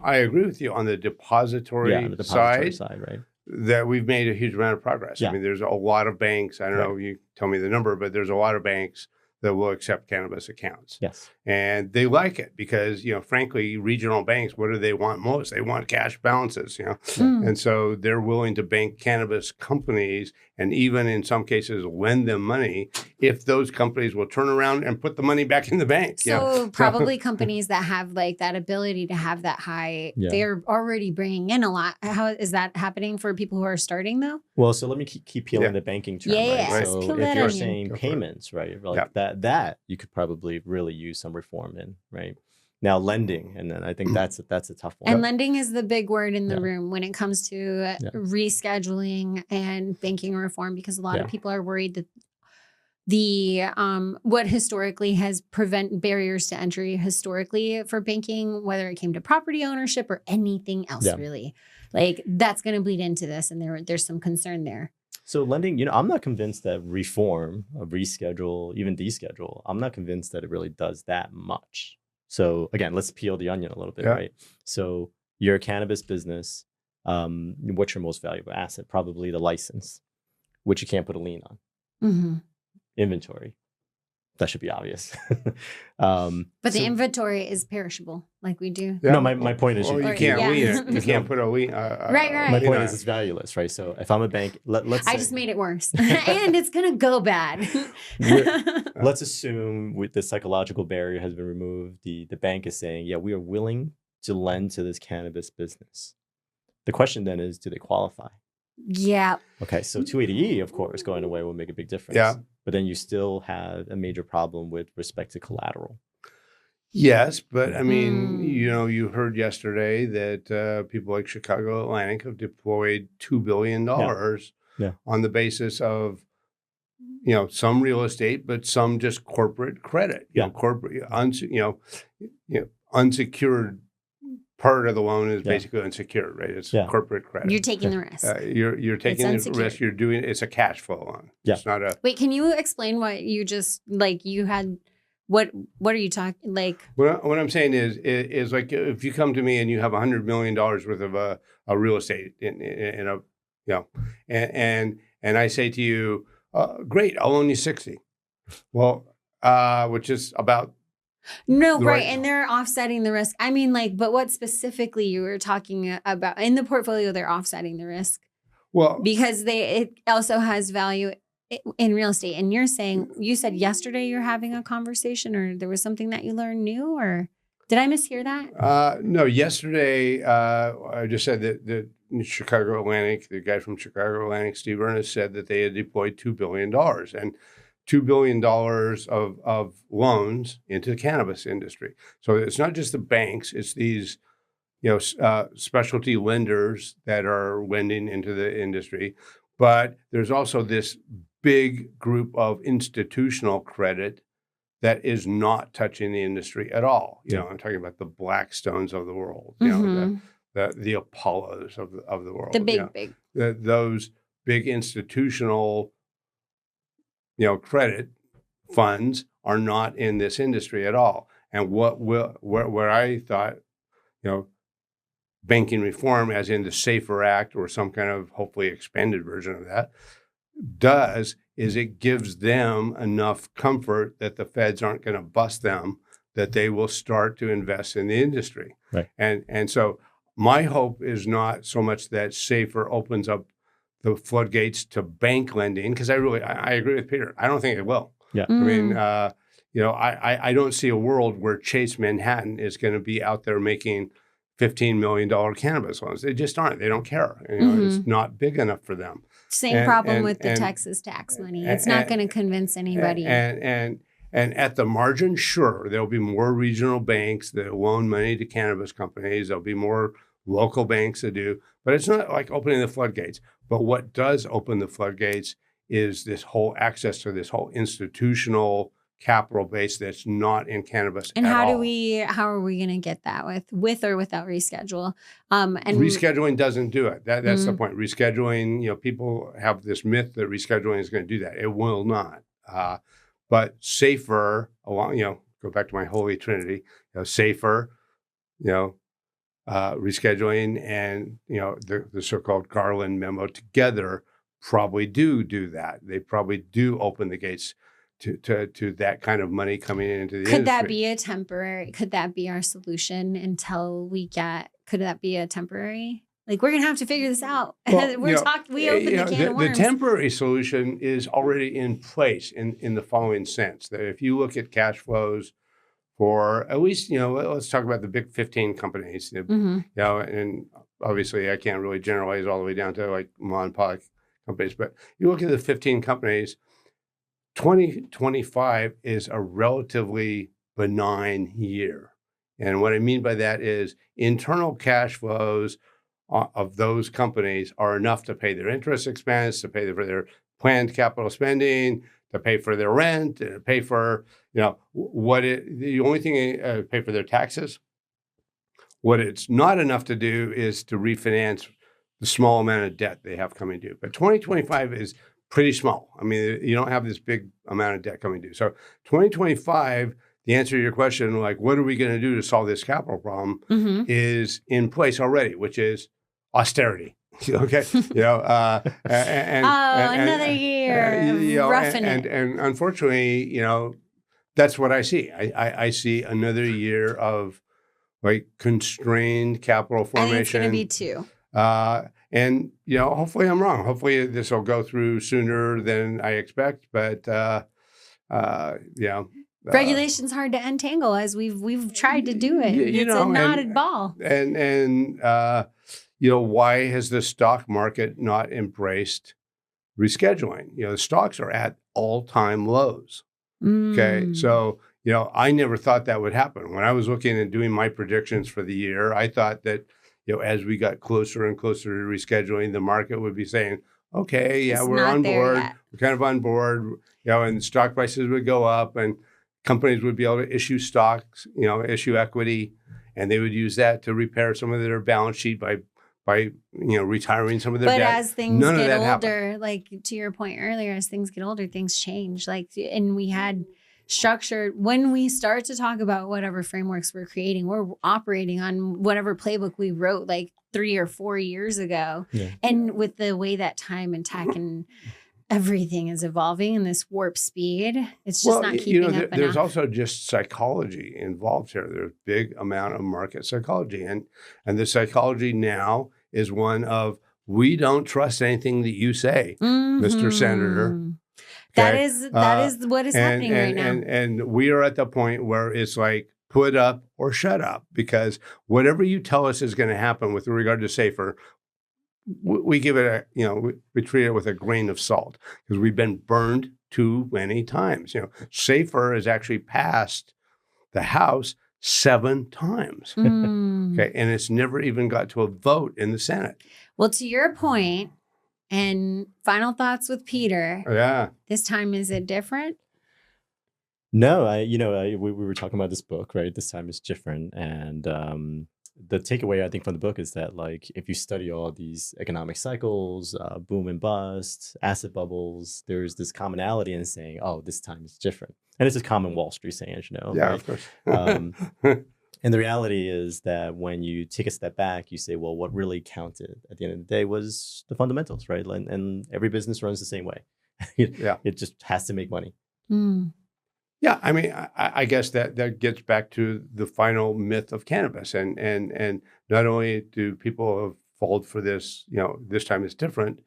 C: I agree with you on the depository,
B: on the depository side, right?
C: That we've made a huge amount of progress.
B: Yeah.
C: I mean, there's a lot of banks. I don't know, you tell me the number, but there's a lot of banks that will accept cannabis accounts.
B: Yes.
C: And they like it because, frankly, regional banks, what do they want most? They want cash balances, And so they're willing to bank cannabis companies and even in some cases lend them money if those companies will turn around and put the money back in the bank.
A: So probably companies that have like that ability to have that high, they're already bringing in a lot. How is that happening for people who are starting though?
B: Well, so let me keep peeling the banking term, right? So if you're saying payments, right, like that you could probably really use some reform in, right? Now lending, and then I think that's a tough one.
A: And lending is the big word in the room when it comes to rescheduling and banking reform, because a lot of people are worried that the what historically has prevent barriers to entry historically for banking, whether it came to property ownership or anything else, really, like that's going to bleed into this, and there's some concern there.
B: So lending, I'm not convinced that reform, reschedule, even deschedule, I'm not convinced that it really does that much. So again, let's peel the onion a little bit, right? So you're a cannabis business. What's your most valuable asset? Probably the license, which you can't put a lien on.
A: Mm-hmm.
B: Inventory. That should be obvious.
A: But the inventory is perishable, like we do.
B: No, my point is
C: you can't lien it. You can't put a lien.
A: Right.
B: My point is it's valueless, right? So if I'm a bank, let's say,
A: I just made it worse, and it's gonna go bad.
B: Let's assume with the psychological barrier has been removed. The bank is saying, yeah, we are willing to lend to this cannabis business. The question then is, do they qualify?
A: Yeah.
B: Okay, so 280E, of course, going away will make a big difference.
C: Yeah.
B: But then you still have a major problem with respect to collateral.
C: Yes, but I mean, you heard yesterday that people like Chicago Atlantic have deployed $2 billion on the basis of, some real estate, but some just corporate credit. Corporate, unsecured. Part of the loan is basically unsecured, right? It's corporate credit.
A: You're taking the risk.
C: You're taking the risk. You're doing it's a cash flow loan.
B: Yeah.
C: It's not a.
A: Wait, can you explain what you just you had? What are you talking like?
C: What I'm saying is like if you come to me and you have $100 million worth of a real estate in a and I say to you, great, I'll loan you 60. Well, which is about.
A: No, right. And they're offsetting the risk. I mean, but what specifically you were talking about in the portfolio, they're offsetting the risk.
C: Well,
A: because it also has value in real estate. And you said yesterday you're having a conversation, or there was something that you learned new, or did I mishear that?
C: No, yesterday I just said that the Chicago Atlantic, the guy from Chicago Atlantic, Steve Ernest, said that they had deployed $2 billion and $2 billion of loans into the cannabis industry. So it's not just the banks; it's these, specialty lenders that are lending into the industry. But there's also this big group of institutional credit that is not touching the industry at all. I'm talking about the Blackstones of the world, the Apollos of the world,
A: the
C: those big institutional. Credit funds are not in this industry at all. And where I thought, banking reform, as in the SAFER Act or some kind of hopefully expanded version of that, does is it gives them enough comfort that the feds aren't going to bust them, that they will start to invest in the industry.
B: Right.
C: And so my hope is not so much that SAFER opens up the floodgates to bank lending, because I agree with Peter. I don't think it will.
B: Yeah.
C: I mean, I don't see a world where Chase Manhattan is going to be out there making $15 million cannabis loans. They just aren't. They don't care. It's not big enough for them.
A: Same problem with the Texas tax money. It's not going to convince anybody.
C: And at the margin, sure, there'll be more regional banks that loan money to cannabis companies. There'll be more local banks that do, but it's not like opening the floodgates. But what does open the floodgates is this whole access to this whole institutional capital base that's not in cannabis.
A: And
C: at
A: how
C: all.
A: are we going to get that with or without reschedule? And
C: rescheduling doesn't do it. That's the point. Rescheduling, people have this myth that rescheduling is going to do that. It will not. But safer, go back to my holy trinity, safer, rescheduling and, the so-called Garland memo together probably do that. They probably do open the gates to that kind of money coming into the industry.
A: Could that be our solution until could that be a temporary? Like, we're going to have to figure this out.
C: Well,
A: we opened the can of worms.
C: The temporary solution is already in place in the following sense, that if you look at cash flows for at least, let's talk about the big 15 companies, and obviously I can't really generalize all the way down to like mom and pop companies, but you look at the 15 companies, 2025 is a relatively benign year. And what I mean by that is internal cash flows of those companies are enough to pay their interest expense, to pay for their planned capital spending, to pay for their rent, to pay for, the only thing, pay for their taxes. What it's not enough to do is to refinance the small amount of debt they have coming due. But 2025 is pretty small. I mean, you don't have this big amount of debt coming due. So 2025, the answer to your question, like, what are we going to do to solve this capital problem, is in place already, which is austerity. Okay,
A: another year roughing it.
C: And unfortunately, that's what I see. I see another year of like constrained capital formation.
A: I think it's going to be two.
C: And, hopefully I'm wrong. Hopefully this will go through sooner than I expect. But,
A: regulation's hard to untangle, as we've tried to do it. It's a knotted ball.
C: And why has the stock market not embraced rescheduling? The stocks are at all-time lows. Okay. So, I never thought that would happen. When I was looking and doing my predictions for the year, I thought that, as we got closer and closer to rescheduling, the market would be saying, okay, yeah, we're on board. We're kind of on board, and stock prices would go up and companies would be able to issue stocks, issue equity, and they would use that to repair some of their balance sheet by retiring some of their debt.
A: But as things get older, like to your point earlier, as things get older, things change. And we had structured, when we start to talk about whatever frameworks we're creating, we're operating on whatever playbook we wrote like 3 or 4 years ago. Yeah. And with the way that time and tech and everything is evolving in this warp speed, it's just not keeping up
C: there's
A: enough.
C: also just psychology involved here. There's a big amount of market psychology. And the psychology now is one of, we don't trust anything that you say, Mr. Senator.
A: Okay? That is what is happening right now.
C: And we are at the point where it's like, put up or shut up, because whatever you tell us is going to happen with regard to safer, we give it we treat it with a grain of salt, because we've been burned too many times. Safer has actually passed the House 7 times. Okay. And it's never even got to a vote in the Senate.
A: Well, to your point, and final thoughts with Peter.
C: Yeah.
A: This time, is it different?
B: No, we were talking about this book, right? This time is different. And the takeaway, I think, from the book is that, like, if you study all these economic cycles, boom and bust, asset bubbles, there's this commonality in saying, oh, this time is different. And it's a common Wall Street saying, as you know.
C: Yeah,
B: right?
C: of course.
B: And the reality is that when you take a step back, you say, well, what really counted at the end of the day was the fundamentals, right? And every business runs the same way. It just has to make money.
C: Yeah, I mean, I guess that gets back to the final myth of cannabis. And not only do people have fallen for this, this time is different,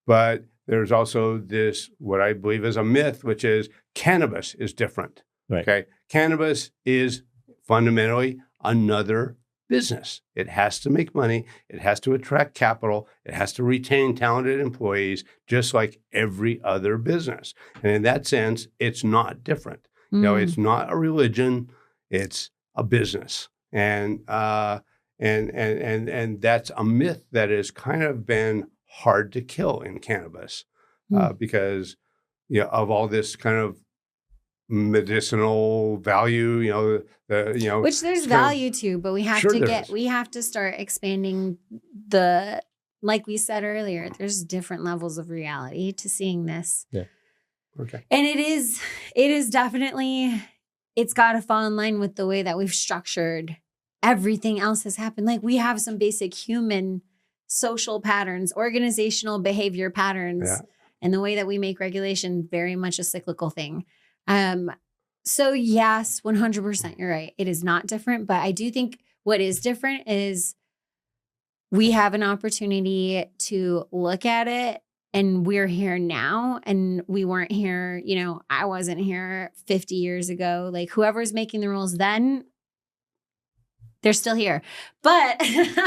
C: but there's also this, what I believe is a myth, which is cannabis is different.
B: Right.
C: Okay. Cannabis is fundamentally another business. It has to make money. It has to attract capital. It has to retain talented employees, just like every other business. And in that sense, it's not different. You know, it's not a religion. It's a business. And that's a myth that has kind of been hard to kill in cannabis because, you know, of all this kind of medicinal value, you know,
A: which there's value to, but we have we have to start expanding like we said earlier, there's different levels of reality to seeing this.
B: Yeah.
C: Okay.
A: And it is definitely, it's got to fall in line with the way that we've structured everything else has happened. Like we have some basic human social patterns, organizational behavior patterns, and the way that we make regulation very much a cyclical thing. So yes, 100%, you're right. It is not different, but I do think what is different is we have an opportunity to look at it, and we're here now, and we weren't here, you know, I wasn't here 50 years ago. Like whoever's making the rules then, they're still here, but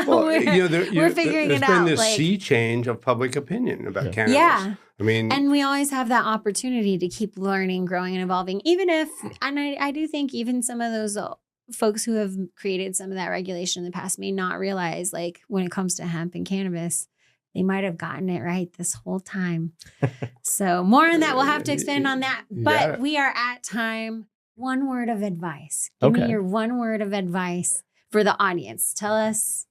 C: well,
A: we're figuring it out.
C: There's been this sea change of public opinion about cannabis.
A: Yeah.
C: I mean,
A: and we always have that opportunity to keep learning, growing, and evolving, even if, and I do think even some of those folks who have created some of that regulation in the past may not realize, like when it comes to hemp and cannabis, they might have gotten it right this whole time. So more on that. We'll have to expand on that, but we are at time. One word of advice. Give me your one word of advice for the audience. Tell us,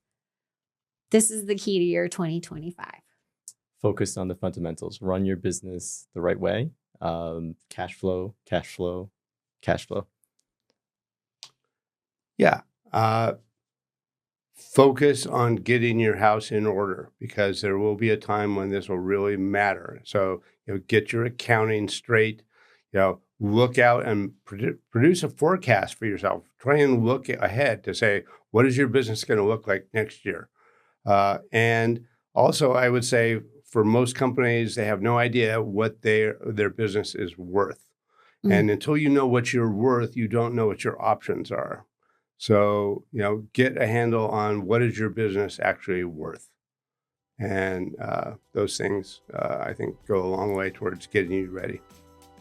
A: this is the key to your 2025.
B: Focus on the fundamentals. Run your business the right way. Cash flow, cash flow, cash flow.
C: Yeah. Focus on getting your house in order, because there will be a time when this will really matter. So, you know, get your accounting straight, you know, look out and produce a forecast for yourself. Try and look ahead to say, what is your business going to look like next year? And also, I would say for most companies, they have no idea what their business is worth. And until you know what you're worth, you don't know what your options are. So, you know, get a handle on what is your business actually worth. And those things, I think, go a long way towards getting you ready.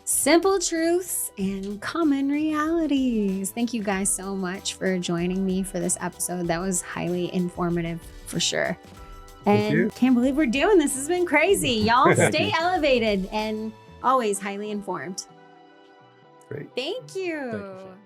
A: Simple truths and common realities. Thank you guys so much for joining me for this episode. That was highly informative for sure. And can't believe we're doing this. This has been crazy. Y'all stay elevated and always highly informed.
C: Great.
A: Thank you.
B: Thank you, Shaun.